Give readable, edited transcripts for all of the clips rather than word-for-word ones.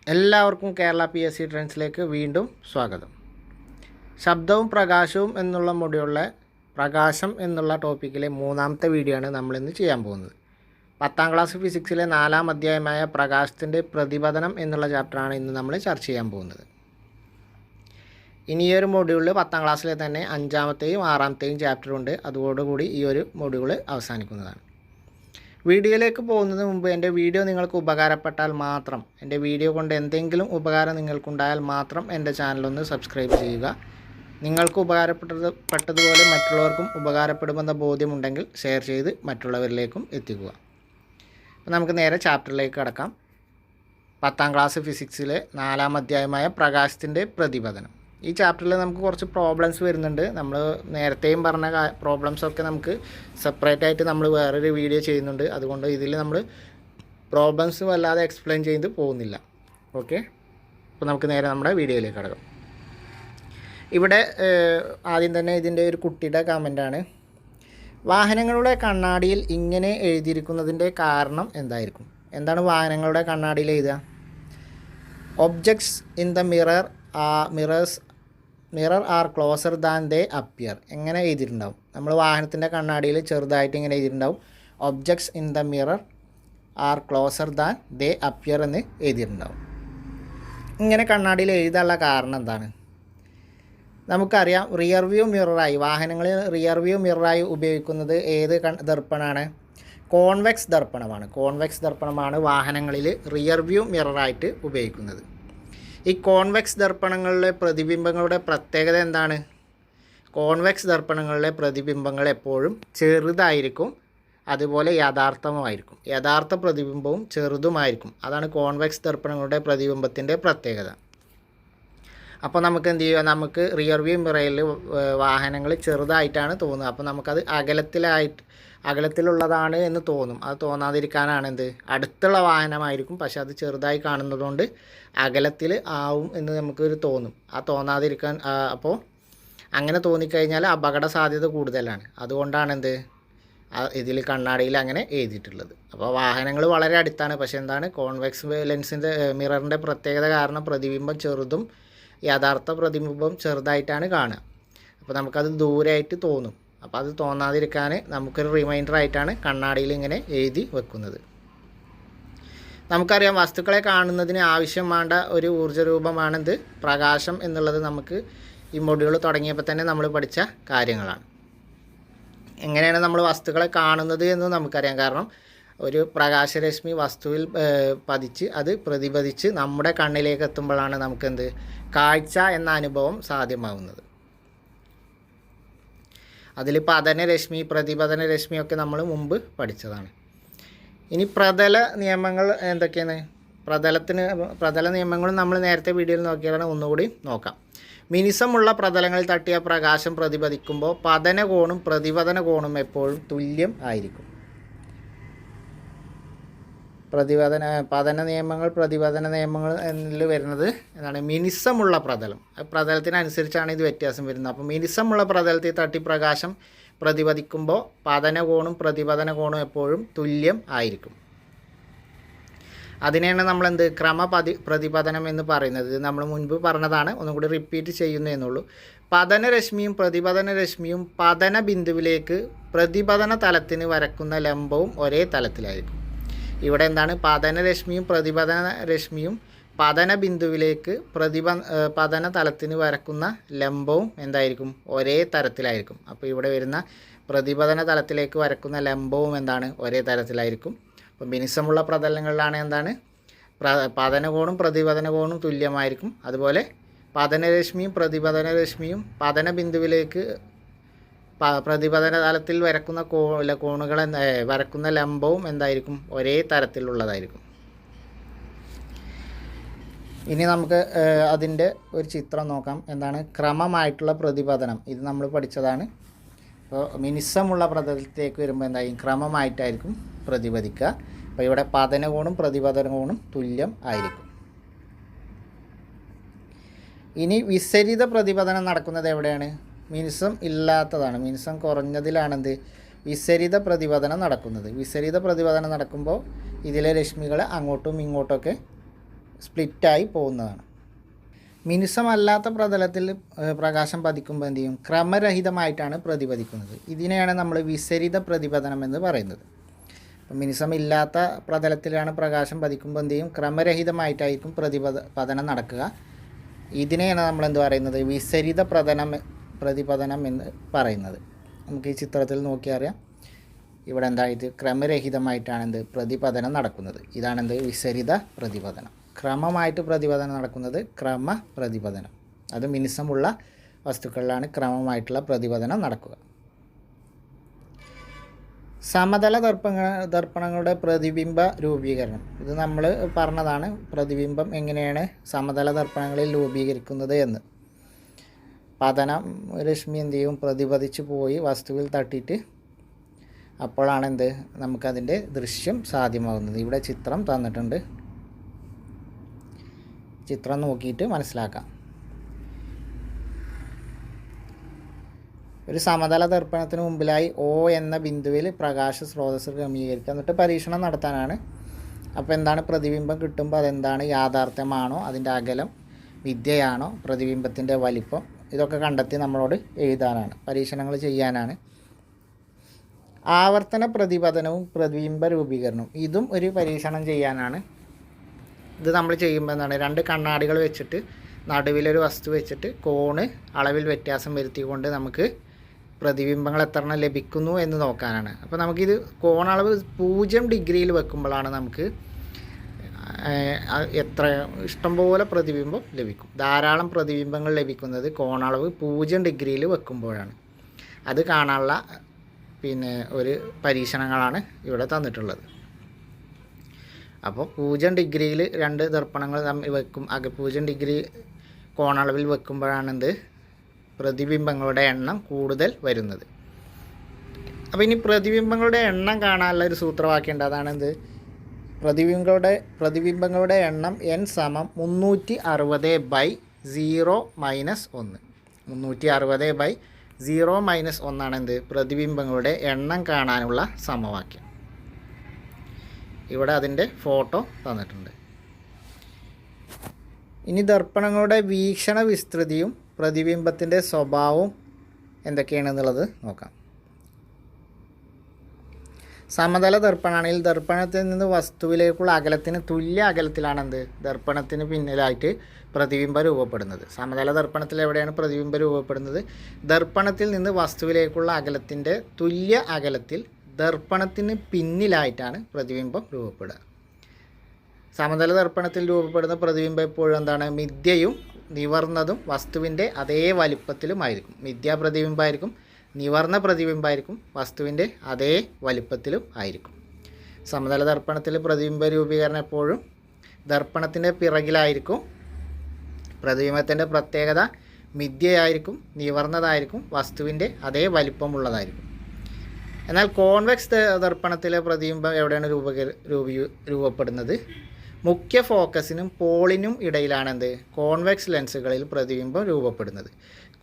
എല്ലാവർക്കും കേരള PSC ട്രെൻഡ്സിലേക്ക് വീണ്ടും സ്വാഗതം. ശബ്ദവും പ്രകാശവും എന്നുള്ള മൊഡ്യൂളിലെ പ്രകാശം എന്നുള്ള ടോപ്പിക്കിലെ മൂന്നാമത്തെ വീഡിയോ ആണ് നമ്മളിന്ന് ചെയ്യാൻ പോകുന്നത്. 10ാം ക്ലാസ് ഫിസിക്സിലെ 4ാം അധ്യായമായ പ്രകാശത്തിൻ്റെ പ്രതിപതനം എന്നുള്ള ചാപ്റ്ററാണ് ഇന്ന് നമ്മൾ ചർച്ച ചെയ്യാൻ പോകുന്നത്. ഇനി ഈ ഒരു മൊഡ്യൂളിൽ 10ാം ക്ലാസ്സിലെ തന്നെ 5ാമത്തെയും 6ാമത്തെയും ചാപ്റ്ററുണ്ട്. അതോടുകൂടി ഈ ഒരു മൊഡ്യൂൾ അവസാനിക്കുന്നതാണ്. വീഡിയോയിലേക്ക് പോകുന്നതിന് മുമ്പ് എൻ്റെ വീഡിയോ നിങ്ങൾക്ക് ഉപകാരപ്പെട്ടാൽ മാത്രം, എൻ്റെ വീഡിയോ കൊണ്ട് എന്തെങ്കിലും ഉപകാരം നിങ്ങൾക്കുണ്ടായാൽ മാത്രം എൻ്റെ ചാനലൊന്ന് സബ്സ്ക്രൈബ് ചെയ്യുക. നിങ്ങൾക്ക് ഉപകാരപ്പെട്ടതുപോലെ മറ്റുള്ളവർക്കും ഉപകാരപ്പെടുമെന്ന ബോധ്യമുണ്ടെങ്കിൽ ഷെയർ ചെയ്ത് മറ്റുള്ളവരിലേക്കും എത്തിക്കുക. അപ്പോൾ നമുക്ക് നേരെ ചാപ്റ്ററിലേക്ക് കടക്കാം. 10ാം ക്ലാസ് ഫിസിക്സിലെ 4ാം അധ്യായമായ പ്രകാശത്തിൻ്റെ പ്രതിപതനം. ഈ ചാപ്റ്ററിൽ നമുക്ക് കുറച്ച് പ്രോബ്ലംസ് വരുന്നുണ്ട്. നമ്മൾ നേരത്തെയും പറഞ്ഞ പ്രോബ്ലംസൊക്കെ നമുക്ക് സെപ്പറേറ്റ് ആയിട്ട് നമ്മൾ വേറൊരു വീഡിയോ ചെയ്യുന്നുണ്ട്. അതുകൊണ്ട് ഇതിൽ നമ്മൾ പ്രോബ്ലംസ് വല്ലാതെ എക്സ്പ്ലെയിൻ ചെയ്ത് പോകുന്നില്ല. ഓക്കെ, അപ്പോൾ നമുക്ക് നേരെ നമ്മുടെ വീഡിയോയിലേക്ക് കടക്കാം. ഇവിടെ ആദ്യം തന്നെ ഇതിൻ്റെ ഒരു കുട്ടിയുടെ കമൻ്റാണ്. വാഹനങ്ങളുടെ കണ്ണാടിയിൽ ഇങ്ങനെ എഴുതിയിരിക്കുന്നതിൻ്റെ കാരണം എന്തായിരിക്കും? എന്താണ് വാഹനങ്ങളുടെ കണ്ണാടിയിൽ എഴുതുക? Objects in the mirror are closer than they appear. എങ്ങനെ എഴുതിയിട്ടുണ്ടാവും? നമ്മൾ വാഹനത്തിൻ്റെ കണ്ണാടിയിൽ ചെറുതായിട്ട് ഇങ്ങനെ എഴുതിയിട്ടുണ്ടാവും, objects in the mirror are closer than they appear എന്ന് എഴുതിയിട്ടുണ്ടാവും. ഇങ്ങനെ കണ്ണാടിയിൽ എഴുതാനുള്ള കാരണം എന്താണ്? നമുക്കറിയാം, റിയർ വ്യൂ മിററായി വാഹനങ്ങളിൽ റിയർ വ്യൂ മിററായി ഉപയോഗിക്കുന്നത് ഏത് ദർപ്പണമാണ്? കോൺവെക്സ് ദർപ്പണമാണ്. കോൺവെക്സ് ദർപ്പണമാണ് വാഹനങ്ങളിൽ റിയർ വ്യൂ മിററായിട്ട് ഉപയോഗിക്കുന്നത്. ഈ കോൺവെക്സ് ദർപ്പണങ്ങളിലെ പ്രതിബിംബങ്ങളുടെ പ്രത്യേകത എന്താണ്? കോൺവെക്സ് ദർപ്പണങ്ങളിലെ പ്രതിബിംബങ്ങൾ എപ്പോഴും ചെറുതായിരിക്കും, അതുപോലെ യഥാർത്ഥമായിരിക്കും. യഥാർത്ഥ പ്രതിബിംബവും ചെറുതുമായിരിക്കും. അതാണ് കോൺവെക്സ് ദർപ്പണങ്ങളുടെ പ്രതിബിംബത്തിൻ്റെ പ്രത്യേകത. അപ്പോൾ നമുക്ക് എന്ത് ചെയ്യുക? നമുക്ക് റിയർ വ്യൂ മിററിൽ വാഹനങ്ങൾ ചെറുതായിട്ടാണ് തോന്നുക. അപ്പോൾ നമുക്കത് അകലത്തിലുള്ളതാണ് എന്ന് തോന്നും. അത് തോന്നാതിരിക്കാനാണ് എന്ത്? അടുത്തുള്ള വാഹനമായിരിക്കും, പക്ഷെ അത് ചെറുതായി കാണുന്നതുകൊണ്ട് അകലത്തിൽ ആവും എന്ന് നമുക്കൊരു തോന്നും. ആ തോന്നാതിരിക്കാൻ അപ്പോൾ അങ്ങനെ തോന്നിക്കഴിഞ്ഞാൽ അപകട സാധ്യത കൂടുതലാണ്. അതുകൊണ്ടാണ് എന്ത് ഇതിൽ കണ്ണാടിയിൽ അങ്ങനെ എഴുതിയിട്ടുള്ളത്. അപ്പോൾ വാഹനങ്ങൾ വളരെ അടുത്താണ്, പക്ഷെ എന്താണ് കോൺവെക്സ് ലെൻസിൻ്റെ മിററിൻ്റെ പ്രത്യേകത കാരണം പ്രതിബിംബം ചെറുതും യഥാർത്ഥ പ്രതിബിംബം ചെറുതായിട്ടാണ് കാണുക. അപ്പോൾ നമുക്കത് ദൂരെയായിട്ട് തോന്നും. അപ്പോൾ അത് തോന്നാതിരിക്കാൻ നമുക്കൊരു റിമൈൻഡറായിട്ടാണ് കണ്ണാടിയിൽ ഇങ്ങനെ എഴുതി വെക്കുന്നത്. നമുക്കറിയാം, വസ്തുക്കളെ കാണുന്നതിന് ആവശ്യം വേണ്ട ഒരു ഊർജ്ജരൂപമാണെന്ത്? പ്രകാശം എന്നുള്ളത് നമുക്ക് ഈ മൊഡ്യൂൾ തുടങ്ങിയപ്പോൾ തന്നെ നമ്മൾ പഠിച്ച കാര്യങ്ങളാണ്. എങ്ങനെയാണ് നമ്മൾ വസ്തുക്കളെ കാണുന്നത് എന്ന് നമുക്കറിയാം. കാരണം ഒരു പ്രകാശരശ്മി വസ്തുവിൽ പതിച്ച് അത് പ്രതിപതിച്ച് നമ്മുടെ കണ്ണിലേക്ക് എത്തുമ്പോഴാണ് നമുക്കെന്ത് കാഴ്ച എന്ന അനുഭവം സാധ്യമാവുന്നത്. അതിൽ പതനരശ്മി, പ്രതിപതന രശ്മിയൊക്കെ നമ്മൾ മുമ്പ് പഠിച്ചതാണ്. ഇനി പ്രതല നിയമങ്ങൾ എന്തൊക്കെയാണ്? പ്രതല നിയമങ്ങൾ നമ്മൾ നേരത്തെ വീഡിയോയിൽ നോക്കിയാണ്, ഒന്നുകൂടി നോക്കാം. മിനുസമുള്ള പ്രതലങ്ങളിൽ തട്ടിയ പ്രകാശം പ്രതിപതിക്കുമ്പോൾ പതന കോണും പ്രതിപതന കോണും എപ്പോഴും തുല്യം ആയിരിക്കും. പതന നിയമങ്ങൾ പ്രതിപതന നിയമങ്ങൾ എന്നിൽ വരുന്നത് എന്താണ്? മിനുസമുള്ള പ്രതലം, പ്രതലത്തിനനുസരിച്ചാണ് ഇത് വ്യത്യാസം വരുന്നത്. അപ്പോൾ മിനുസമുള്ള പ്രതലത്തിൽ തട്ടി പ്രകാശം പ്രതിപതിക്കുമ്പോൾ പതന കോണും പ്രതിപതന കോണും എപ്പോഴും തുല്യം ആയിരിക്കും. അതിനെയാണ് നമ്മളെന്ത് പ്രതിപതനം എന്ന് പറയുന്നത്. ഇത് നമ്മൾ മുൻപ് പറഞ്ഞതാണ്, ഒന്നും കൂടി റിപ്പീറ്റ് ചെയ്യുന്നതെന്നുള്ളൂ. പതനരശ്മിയും പ്രതിപതന രശ്മിയും പതന ബിന്ദുവിലേക്ക് പ്രതിപതന തലത്തിന് വരക്കുന്ന ലംബവും ഒരേ തലത്തിലായിരിക്കും. ഇവിടെ എന്താണ്? പതനരശ്മിയും പ്രതിപതന രശ്മിയും പതന ബിന്ദുവിലേക്ക് പതന തലത്തിന് വരക്കുന്ന ലംബവും എന്തായിരിക്കും? ഒരേ തരത്തിലായിരിക്കും. അപ്പോൾ ഇവിടെ വരുന്ന പ്രതിപതന തലത്തിലേക്ക് വരക്കുന്ന ലംബവും എന്താണ്? ഒരേ തരത്തിലായിരിക്കും. അപ്പോൾ മിനുസമുള്ള പ്രതലങ്ങളിലാണ് എന്താണ്? പതന കോണും പ്രതിപതന കോണും തുല്യമായിരിക്കും. അതുപോലെ പതനരശ്മിയും പ്രതിപതന രശ്മിയും പതന ബിന്ദുവിലേക്ക് പ്രതിപതന തലത്തിൽ വരക്കുന്ന കോണുകൾ വരക്കുന്ന ലംബവും എന്തായിരിക്കും? ഒരേ തരത്തിലുള്ളതായിരിക്കും. ഇനി നമുക്ക് അതിൻ്റെ ഒരു ചിത്രം നോക്കാം. എന്താണ്? ക്രമമായിട്ടുള്ള പ്രതിപതനം. ഇത് നമ്മൾ പഠിച്ചതാണ്. അപ്പോൾ മിനുസമുള്ള പ്രതലത്തിലേക്ക് വരുമ്പോൾ എന്തായിരിക്കും? ക്രമമായിട്ടായിരിക്കും പ്രതിപദിക്കുക. അപ്പോൾ ഇവിടെ പതന കോണും പ്രതിപതന കോണും തുല്യം ആയിരിക്കും. ഇനി വിസരിത പ്രതിപതനം നടക്കുന്നത് എവിടെയാണ്? മിനുസം ഇല്ലാത്തതാണ്. മിനുസം കുറഞ്ഞതിലാണെന്ത്? വിസരിത പ്രതിപതനം നടക്കുന്നത്. വിസരിത പ്രതിപതനം നടക്കുമ്പോൾ ഇതിലെ രശ്മികൾ അങ്ങോട്ടും ഇങ്ങോട്ടൊക്കെ സ്പ്ലിറ്റായി പോകുന്നതാണ്. മിനുസമല്ലാത്ത പ്രതലത്തിൽ പ്രകാശം പതിക്കുമ്പോൾ എന്ത് ചെയ്യും? ക്രമരഹിതമായിട്ടാണ് പ്രതിപതിക്കുന്നത്. ഇതിനെയാണ് നമ്മൾ വിസരിത പ്രതിപതനം എന്ന് പറയുന്നത്. അപ്പം മിനുസമില്ലാത്ത പ്രതലത്തിലാണ് പ്രകാശം പതിക്കുമ്പോൾ എന്ത് ചെയ്യും? ക്രമരഹിതമായിട്ടായിരിക്കും പതനം നടക്കുക. ഇതിനെയാണ് നമ്മൾ എന്ത് പറയുന്നത്? വിസരിത പ്രതിപതനം എന്ന് പറയുന്നത്. നമുക്ക് ഈ ചിത്രത്തിൽ നോക്കിയാൽ അറിയാം. ഇവിടെ എന്തായിട്ട് ക്രമരഹിതമായിട്ടാണ് എന്ത് പ്രതിപതനം നടക്കുന്നത്. ഇതാണെന്ത്? വിസരിത പ്രതിപതനം. ക്രമമായിട്ട് പ്രതിപതനം നടക്കുന്നത് പ്രതിപതനം. അത് മിനുസമുള്ള വസ്തുക്കളിലാണ് ക്രമമായിട്ടുള്ള പ്രതിപതനം നടക്കുക. സമതല ദർപ്പണങ്ങളുടെ പ്രതിബിംബ രൂപീകരണം. ഇത് നമ്മൾ പറഞ്ഞതാണ്. പ്രതിബിംബം എങ്ങനെയാണ് സമതല ദർപ്പണങ്ങളിൽ രൂപീകരിക്കുന്നത് എന്ന്. പതനം രശ്മി എന്ത് ചെയ്യും? പ്രതിപതിച്ച് പോയി വസ്തുവിൽ തട്ടിയിട്ട് അപ്പോഴാണ് എന്ത്? നമുക്കതിൻ്റെ ദൃശ്യം സാധ്യമാകുന്നത്. ഇവിടെ ചിത്രം തന്നിട്ടുണ്ട്. ചിത്രം നോക്കിയിട്ട് മനസ്സിലാക്കാം. ഒരു സമതല ദർപ്പണത്തിന് മുമ്പിലായി O എന്ന ബിന്ദുവിൽ പ്രകാശ സ്രോതസ്സ് ക്രമീകരിക്കുക. എന്നിട്ട് പരീക്ഷണം നടത്താനാണ്. അപ്പോൾ എന്താണ് പ്രതിബിംബം കിട്ടുമ്പോൾ അതെന്താണ്? യാഥാർത്ഥ്യമാണോ? അതിൻ്റെ അകലം മിഥ്യയാണോ? പ്രതിബിംബത്തിൻ്റെ വലിപ്പം? ഇതൊക്കെ കണ്ടെത്തി നമ്മളോട് എഴുതാനാണ്. പരീക്ഷണങ്ങൾ ചെയ്യാനാണ്. ആവർത്തന പ്രതിപതനവും പ്രതിബിംബ രൂപീകരണവും ഇതും ഒരു പരീക്ഷണം ചെയ്യാനാണ്. ഇത് നമ്മൾ ചെയ്യുമ്പോൾ എന്താണ്? 2 കണ്ണാടികൾ വെച്ചിട്ട് നടുവിലൊരു വസ്തു വെച്ചിട്ട് കോണ് അളവിൽ വ്യത്യാസം വരുത്തിക്കൊണ്ട് നമുക്ക് പ്രതിബിംബങ്ങൾ എത്ര ലഭിക്കുന്നു എന്ന് നോക്കാനാണ്. അപ്പോൾ നമുക്കിത് കോണളവ് 0 ഡിഗ്രിയിൽ വെക്കുമ്പോഴാണ് നമുക്ക് എത്ര ഇഷ്ടംപോലെ പ്രതിബിംബം ലഭിക്കും. ധാരാളം പ്രതിബിംബങ്ങൾ ലഭിക്കുന്നത് കോണളവ് 0 ഡിഗ്രിയിൽ വെക്കുമ്പോഴാണ്. അത് കാണാനുള്ള ഒരു പരീക്ഷണങ്ങളാണ് ഇവിടെ തന്നിട്ടുള്ളത്. അപ്പോൾ 0 ഡിഗ്രിയിൽ 2 ദർപ്പണങ്ങൾ തമ്മിൽ വെക്കും. 0 ഡിഗ്രി കോണളവിൽ വെക്കുമ്പോഴാണെന്ത്? പ്രതിബിംബങ്ങളുടെ എണ്ണം കൂടുതൽ വരുന്നത്. അപ്പോൾ ഇനി പ്രതിബിംബങ്ങളുടെ എണ്ണം കാണാനുള്ള ഒരു സൂത്രവാക്യമുണ്ട്. അതാണെന്ത്? പ്രതിബിംബങ്ങളുടെ എണ്ണം n = 360/0 - 1. 360/0 - 1 ആണെന്ത്? പ്രതിബിംബങ്ങളുടെ എണ്ണം കാണാനുള്ള സമവാക്യം. ഇവിടെ അതിൻ്റെ ഫോട്ടോ തന്നിട്ടുണ്ട്. ഇനി ദർപ്പണങ്ങളുടെ വീക്ഷണ വിസ്തൃതിയും പ്രതിബിംബത്തിൻ്റെ സ്വഭാവവും എന്തൊക്കെയാണെന്നുള്ളത് നോക്കാം. സമതല ദർപ്പണമാണെങ്കിൽ ദർപ്പണത്തിൽ നിന്ന് വസ്തുവിലേക്കുള്ള അകലത്തിന് തുല്യ അകലത്തിലാണെന്ത്? ദർപ്പണത്തിന് പിന്നിലായിട്ട് പ്രതിബിംബം രൂപപ്പെടുന്നത്. സമതല ദർപ്പണത്തിൽ എവിടെയാണ് പ്രതിബിംബം രൂപപ്പെടുന്നത്? ദർപ്പണത്തിൽ നിന്ന് വസ്തുവിലേക്കുള്ള അകലത്തിൻ്റെ തുല്യ അകലത്തിൽ ദർപ്പണത്തിന് പിന്നിലായിട്ടാണ് പ്രതിബിംബം രൂപപ്പെടുക. സമതല ദർപ്പണത്തിൽ രൂപപ്പെടുന്ന പ്രതിബിംബം എപ്പോഴും എന്താണ്? മിഥ്യയും നിവർന്നതും വസ്തുവിൻ്റെ അതേ വലിപ്പത്തിലുമായിരിക്കും. മിഥ്യാ പ്രതിബിംബമായിരിക്കും, നിവർന്ന പ്രതിബിംബമായിരിക്കും, വസ്തുവിൻ്റെ അതേ വലിപ്പത്തിലും ആയിരിക്കും. സമതല ദർപ്പണത്തിൽ പ്രതിബിംബ രൂപീകരണം എപ്പോഴും ദർപ്പണത്തിൻ്റെ പിറകിലായിരിക്കും. പ്രതിബിംബത്തിൻ്റെ പ്രത്യേകത മിഥ്യയായിരിക്കും, നിവർന്നതായിരിക്കും, വസ്തുവിൻ്റെ അതേ വലിപ്പമുള്ളതായിരിക്കും. എന്നാൽ കോൺവെക്സ് ദർപ്പണത്തിലെ പ്രതിബിംബം എവിടെയാണ് രൂപപ്പെടുന്നത്? മുഖ്യ ഫോക്കസിനും പോളിനും ഇടയിലാണെന്ത്? കോൺവെക്സ് ലെൻസുകളിൽ പ്രതിബിംബം രൂപപ്പെടുന്നത്.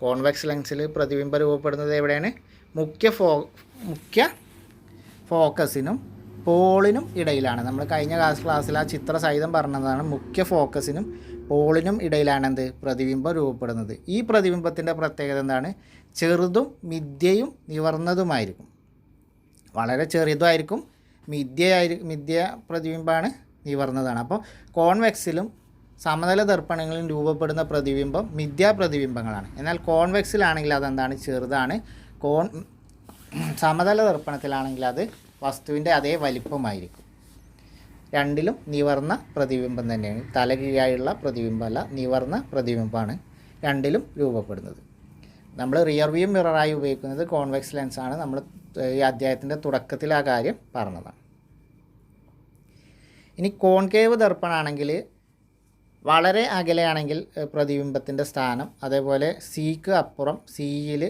കോൺവെക്സ് ലെൻസിൽ പ്രതിബിംബം രൂപപ്പെടുന്നത് എവിടെയാണ്? മുഖ്യ ഫോക്കസിനും പോളിനും ഇടയിലാണ്. നമ്മൾ കഴിഞ്ഞ ക്ലാസ്സിൽ ആ ചിത്ര സഹിതം പറഞ്ഞതാണ്. മുഖ്യ ഫോക്കസിനും പോളിനും ഇടയിലാണെന്ത്? പ്രതിബിംബം രൂപപ്പെടുന്നത്. ഈ പ്രതിബിംബത്തിൻ്റെ പ്രത്യേകത എന്താണ്? ചെറുതും മിഥ്യയും നിവർന്നതുമായിരിക്കും. വളരെ ചെറുതായിരിക്കും, മിഥ്യ പ്രതിബിംബമാണ്, നിവർന്നതാണ്. അപ്പോൾ കോൺവെക്സിലും സമതല ദർപ്പണങ്ങളിലും രൂപപ്പെടുന്ന പ്രതിബിംബം മിഥ്യാ പ്രതിബിംബങ്ങളാണ്. എന്നാൽ കോൺവെക്സിലാണെങ്കിൽ അതെന്താണ്? ചെറുതാണ്. സമതല ദർപ്പണത്തിലാണെങ്കിൽ അത് വസ്തുവിൻ്റെ അതേ വലിപ്പമായിരിക്കും. രണ്ടിലും നിവർന്ന പ്രതിബിംബം തന്നെയാണ്. തലകീഴായുള്ള പ്രതിബിംബമല്ല, നിവർന്ന പ്രതിബിംബമാണ് രണ്ടിലും രൂപപ്പെടുന്നത്. നമ്മൾ റിയർ വ്യൂ മിററായി ഉപയോഗിക്കുന്നത് കോൺവെക്സ് ലെൻസാണ്. നമ്മൾ ഈ അധ്യായത്തിൻ്റെ തുടക്കത്തിൽ ആ കാര്യം പറഞ്ഞതാണ്. ഇനി കോൺകേവ് ദർപ്പണമാണെങ്കിൽ വളരെ അകലെയാണെങ്കിൽ പ്രതിബിംബത്തിൻ്റെ സ്ഥാനം, അതേപോലെ സിക്ക് അപ്പുറം സിയിൽ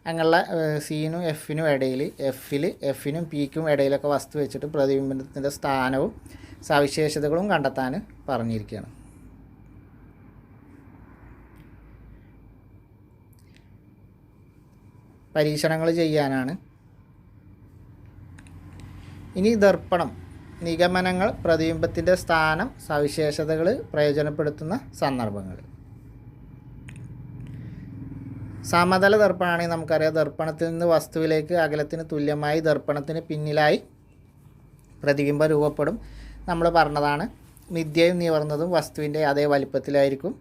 അങ്ങനെയുള്ള സിനും എഫിനും ഇടയിൽ എഫിനും പിക്കും ഇടയിലൊക്കെ വസ്തു വെച്ചിട്ട് പ്രതിബിംബത്തിൻ്റെ സ്ഥാനവും സവിശേഷതകളും കണ്ടെത്താൻ പറഞ്ഞിരിക്കുകയാണ്. പരീക്ഷണങ്ങൾ ചെയ്യാനാണ്. ഇനി ദർപ്പണം നിഗമനങ്ങൾ, പ്രതിബിംബത്തിൻ്റെ സ്ഥാനം, സവിശേഷതകൾ പ്രയോജനപ്പെടുത്തുന്ന സന്ദർഭങ്ങൾ. സമതല ദർപ്പണമാണെങ്കിൽ നമുക്കറിയാം, ദർപ്പണത്തിൽ നിന്ന് വസ്തുവിലേക്ക് അകലത്തിന് തുല്യമായി ദർപ്പണത്തിന് പിന്നിലായി പ്രതിബിംബം രൂപപ്പെടും. നമ്മൾ പറഞ്ഞതാണ്. മിഥ്യയും നിവർന്നതും വസ്തുവിൻ്റെ അതേ വലിപ്പത്തിലായിരിക്കും.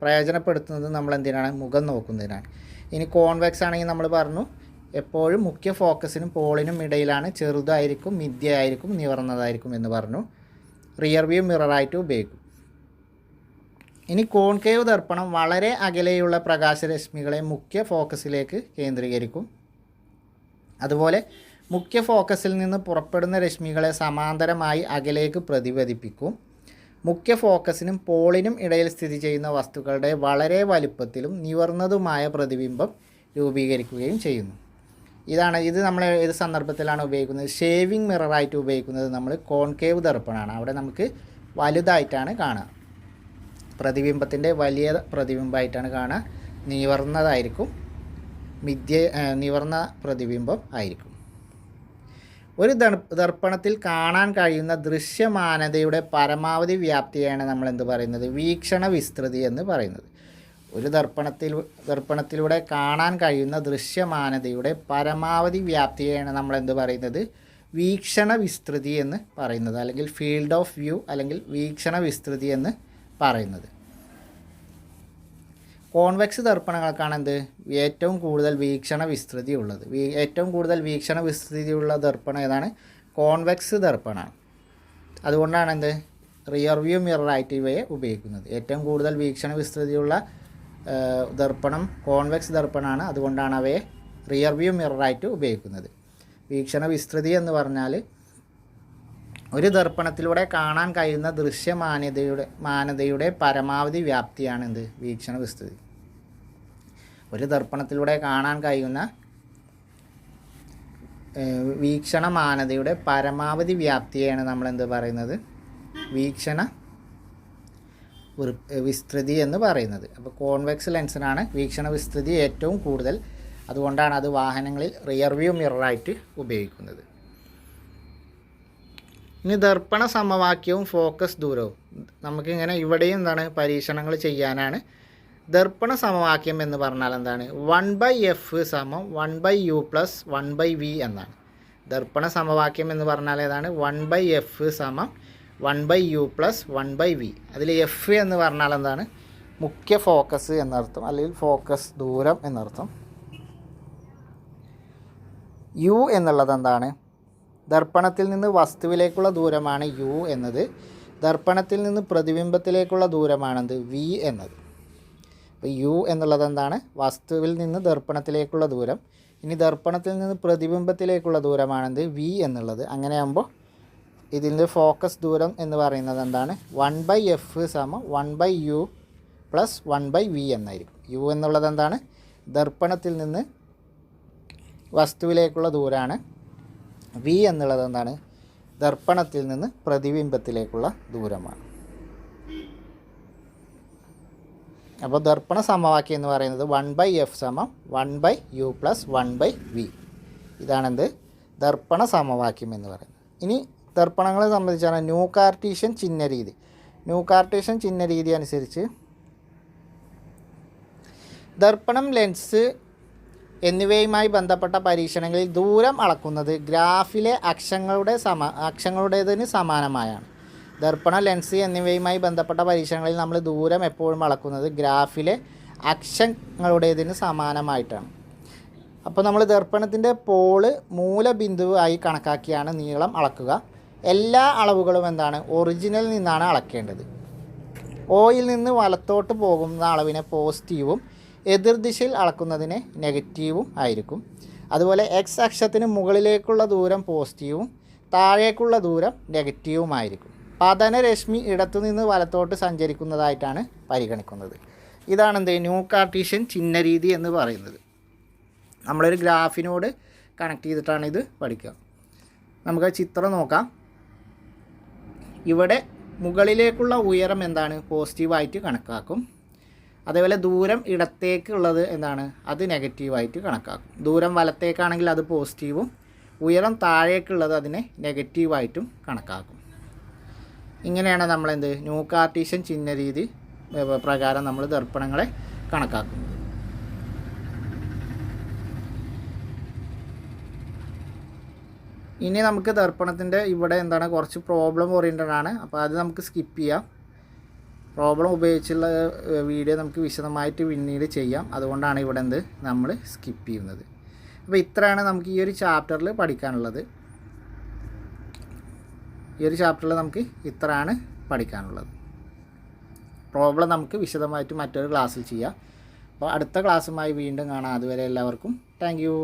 പ്രയോജനപ്പെടുത്തുന്നത് നമ്മൾ എന്തിനാണ്? മുഖം നോക്കുന്നതിനാണ്. ഇനി കോൺവെക്സ് ആണെങ്കിൽ നമ്മൾ പറഞ്ഞു, എപ്പോഴും മുഖ്യ ഫോക്കസിനും പോളിനും ഇടയിലാണ്, ചെറുതായിരിക്കും, മിഥ്യയായിരിക്കും, നിവർന്നതായിരിക്കും എന്ന് പറഞ്ഞു. റിയർ വ്യൂ മിററായിട്ട് ഉപയോഗിക്കും. ഇനി കോൺകേവ് ദർപ്പണം വളരെ അകലെയുള്ള പ്രകാശരശ്മികളെ മുഖ്യ ഫോക്കസിലേക്ക് കേന്ദ്രീകരിക്കും. അതുപോലെ മുഖ്യ ഫോക്കസിൽ നിന്ന് പുറപ്പെടുന്ന രശ്മികളെ സമാന്തരമായി അകലേക്ക് പ്രതിഫലിപ്പിക്കും. മുഖ്യ ഫോക്കസിനും പോളിനും ഇടയിൽ സ്ഥിതി ചെയ്യുന്ന വസ്തുക്കളുടെ വളരെ വലുപ്പത്തിലും നിവർന്നതുമായ പ്രതിബിംബം രൂപീകരിക്കുകയും ചെയ്യുന്നു. ഇത് നമ്മൾ ഏത് സന്ദർഭത്തിലാണ് ഉപയോഗിക്കുന്നത്? ഷേവിംഗ് മിററായിട്ട് ഉപയോഗിക്കുന്നത് നമ്മൾ കോൺകേവ് ദർപ്പണമാണ്. അവിടെ നമുക്ക് വലുതായിട്ടാണ് കാണുക, പ്രതിബിംബത്തിൻ്റെ വലിയ പ്രതിബിംബമായിട്ടാണ് കാണുക. നിവർന്നതായിരിക്കും, നിവർന്ന പ്രതിബിംബം ആയിരിക്കും. ഒരു ദർപ്പണത്തിൽ കാണാൻ കഴിയുന്ന ദൃശ്യമാനതയുടെ പരമാവധി വ്യാപ്തിയാണ് നമ്മൾ എന്ത് പറയുന്നത്? വീക്ഷണ വിസ്തൃതി എന്ന് പറയുന്നത്. ഒരു ദർപ്പണത്തിലൂടെ കാണാൻ കഴിയുന്ന ദൃശ്യമാനതയുടെ പരമാവധി വ്യാപ്തിയാണ് നമ്മൾ എന്ത് പറയുന്നത്? വീക്ഷണ വിസ്തൃതി എന്ന് പറയുന്നത്, അല്ലെങ്കിൽ ഫീൽഡ് ഓഫ് വ്യൂ, അല്ലെങ്കിൽ വീക്ഷണ വിസ്തൃതി എന്ന് പറയുന്നത്. കോൺവെക്സ് ദർപ്പണങ്ങൾക്കാണ് എന്ത്? ഏറ്റവും കൂടുതൽ വീക്ഷണ വിസ്തൃതി ഉള്ളത്. ഏറ്റവും കൂടുതൽ വീക്ഷണ വിസ്തൃതിയുള്ള ദർപ്പണം ഏതാണ്? കോൺവെക്സ് ദർപ്പണമാണ്. അതുകൊണ്ടാണ് എന്ത്? റിയർ വ്യൂ മിററായിട്ട് ഇവയെ ഉപയോഗിക്കുന്നത്. ഏറ്റവും കൂടുതൽ വീക്ഷണ വിസ്തൃതിയുള്ള ദർപ്പണം കോൺവെക്സ് ദർപ്പണമാണ്. അതുകൊണ്ടാണ് അവയെ റിയർ വ്യൂ മിററായിട്ട് ഉപയോഗിക്കുന്നത്. വീക്ഷണ വിസ്തൃതി എന്ന് പറഞ്ഞാൽ ഒരു ദർപ്പണത്തിലൂടെ കാണാൻ കഴിയുന്ന ദൃശ്യമാനതയുടെ പരമാവധി വ്യാപ്തിയാണ് എന്ത്? വീക്ഷണ വിസ്തൃതി. ഒരു ദർപ്പണത്തിലൂടെ കാണാൻ കഴിയുന്ന വീക്ഷണമാനതയുടെ പരമാവധി വ്യാപ്തിയാണ് നമ്മൾ എന്ത് പറയുന്നത്? വീക്ഷണ വിസ്തൃതി എന്ന് പറയുന്നത്. അപ്പോൾ കോൺവെക്സ് ലെൻസിനാണ് വീക്ഷണ വിസ്തൃതി ഏറ്റവും കൂടുതൽ. അതുകൊണ്ടാണ് അത് വാഹനങ്ങളിൽ റിയർ വ്യൂ മിററായിട്ട് ഉപയോഗിക്കുന്നത്. ഇനി ദർപ്പണ സമവാക്യവും ഫോക്കസ് ദൂരവും നമുക്കിങ്ങനെ ഇവിടെയും എന്താണ്? പരീക്ഷണങ്ങൾ ചെയ്യാനാണ്. ദർപ്പണ സമവാക്യം എന്ന് പറഞ്ഞാൽ എന്താണ്? 1/f = 1/u + 1/v എന്നാണ്. ദർപ്പണ സമവാക്യം എന്ന് പറഞ്ഞാൽ ഏതാണ്? 1/f = 1/u + 1/v. അതിൽ എഫ് എന്ന് പറഞ്ഞാൽ എന്താണ്? മുഖ്യ ഫോക്കസ് എന്നർത്ഥം, അല്ലെങ്കിൽ ഫോക്കസ് ദൂരം എന്നർത്ഥം. യു എന്നുള്ളത് എന്താണ്? ദർപ്പണത്തിൽ നിന്ന് വസ്തുവിലേക്കുള്ള ദൂരമാണ് യു എന്നത്. ദർപ്പണത്തിൽ നിന്ന് പ്രതിബിംബത്തിലേക്കുള്ള ദൂരമാണെന്ത്? വി എന്നത്. അപ്പോൾ യു എന്നുള്ളത് എന്താണ്? വസ്തുവിൽ നിന്ന് ദർപ്പണത്തിലേക്കുള്ള ദൂരം. ഇനി ദർപ്പണത്തിൽ നിന്ന് പ്രതിബിംബത്തിലേക്കുള്ള ദൂരമാണെന്ത്? വി എന്നുള്ളത്. അങ്ങനെയാകുമ്പോൾ ഇതിൻ്റെ ഫോക്കസ് ദൂരം എന്ന് പറയുന്നത് എന്താണ്? 1/f = 1/u + 1/v എന്നായിരിക്കും. യു എന്നുള്ളത് എന്താണ്? ദർപ്പണത്തിൽ നിന്ന് വസ്തുവിലേക്കുള്ള ദൂരമാണ്. വി എന്നുള്ളത് എന്താണ്? ദർപ്പണത്തിൽ നിന്ന് പ്രതിബിംബത്തിലേക്കുള്ള ദൂരമാണ്. അപ്പോൾ ദർപ്പണ സമവാക്യം എന്ന് പറയുന്നത് 1/f = 1/u + 1/v. ഇതാണെന്ത്? ദർപ്പണ സമവാക്യം എന്ന് പറയുന്നത്. ഇനി ദർപ്പണങ്ങളെ സംബന്ധിച്ചാണ് ന്യൂ കാർട്ടീഷ്യൻ ചിഹ്നരീതി. ന്യൂ കാർട്ടീഷ്യൻ ചിഹ്നരീതി അനുസരിച്ച് ദർപ്പണം, ലെൻസ് എന്നിവയുമായി ബന്ധപ്പെട്ട പരീക്ഷണങ്ങളിൽ ദൂരം അളക്കുന്നത് ഗ്രാഫിലെ അക്ഷങ്ങളുടേതിന് സമാനമായാണ്. ദർപ്പണ, ലെൻസ് എന്നിവയുമായി ബന്ധപ്പെട്ട പരീക്ഷണങ്ങളിൽ നമ്മൾ ദൂരം എപ്പോഴും അളക്കുന്നത് ഗ്രാഫിലെ അക്ഷങ്ങളുടേതിന് സമാനമായിട്ടാണ്. അപ്പോൾ നമ്മൾ ദർപ്പണത്തിൻ്റെ പോള് മൂലബിന്ദുവായി കണക്കാക്കിയാണ് നീളം അളക്കുക. എല്ലാ അളവുകളും എന്താണ്? ഒറിജിനിൽ നിന്നാണ് അളക്കേണ്ടത്. ഓയിൽ നിന്ന് വലത്തോട്ട് പോകുന്ന അളവിനെ പോസിറ്റീവും എതിർദിശയിൽ അളക്കുന്നതിന് നെഗറ്റീവും ആയിരിക്കും. അതുപോലെ എക്സ് അക്ഷത്തിന് മുകളിലേക്കുള്ള ദൂരം പോസിറ്റീവും താഴേക്കുള്ള ദൂരം നെഗറ്റീവുമായിരിക്കും. പതനരശ്മി ഇടത്തുനിന്ന് വലത്തോട്ട് സഞ്ചരിക്കുന്നതായിട്ടാണ് പരിഗണിക്കുന്നത്. ഇതാണ് എന്ത്? ന്യൂ കാർട്ടീഷ്യൻ ചിഹ്നരീതി എന്ന് പറയുന്നത്. നമ്മളൊരു ഗ്രാഫിനോട് കണക്ട് ചെയ്തിട്ടാണ് ഇത് പഠിക്കുക. നമുക്ക് ചിത്രം നോക്കാം. ഇവിടെ മുകളിലേക്കുള്ള ഉയരം എന്താണ്? പോസിറ്റീവായിട്ട് കണക്കാക്കും. അതേപോലെ ദൂരം ഇടത്തേക്കുള്ളത് എന്താണ്? അത് നെഗറ്റീവായിട്ട് കണക്കാക്കും. ദൂരം വലത്തേക്കാണെങ്കിൽ അത് പോസിറ്റീവും ഉയരം താഴേക്കുള്ളത് അതിനെ നെഗറ്റീവായിട്ടും കണക്കാക്കും. ഇങ്ങനെയാണ് നമ്മളെന്ത് ന്യൂ കാർട്ടീഷ്യൻ ചിഹ്ന രീതി പ്രകാരം നമ്മൾ ദർപ്പണങ്ങളെ കണക്കാക്കുന്നത്. ഇനി നമുക്ക് ദർപ്പണത്തിൻ്റെ ഇവിടെ എന്താണ് കുറച്ച് പ്രോബ്ലം ഓറിയൻറ്റഡ് ആണ്. അപ്പോൾ അത് നമുക്ക് സ്കിപ്പ് ചെയ്യാം. പ്രോബ്ലം ഉപയോഗിച്ചുള്ള വീഡിയോ നമുക്ക് വിശദമായിട്ട് പിന്നീട് ചെയ്യാം. അതുകൊണ്ടാണ് ഇവിടെ നമ്മൾ സ്കിപ്പ് ചെയ്യുന്നത്. അപ്പോൾ ഇത്രയാണ് നമുക്ക് ഈ ഒരു ചാപ്റ്ററിൽ പഠിക്കാനുള്ളത്. ഈ ഒരു ചാപ്റ്ററിൽ നമുക്ക് ഇത്രയാണ് പഠിക്കാനുള്ളത്. പ്രോബ്ലം നമുക്ക് വിശദമായിട്ട് മറ്റൊരു ക്ലാസ്സിൽ ചെയ്യാം. അപ്പോൾ അടുത്ത ക്ലാസ്സുമായി വീണ്ടും കാണാം. അതുവരെ എല്ലാവർക്കും താങ്ക് യു.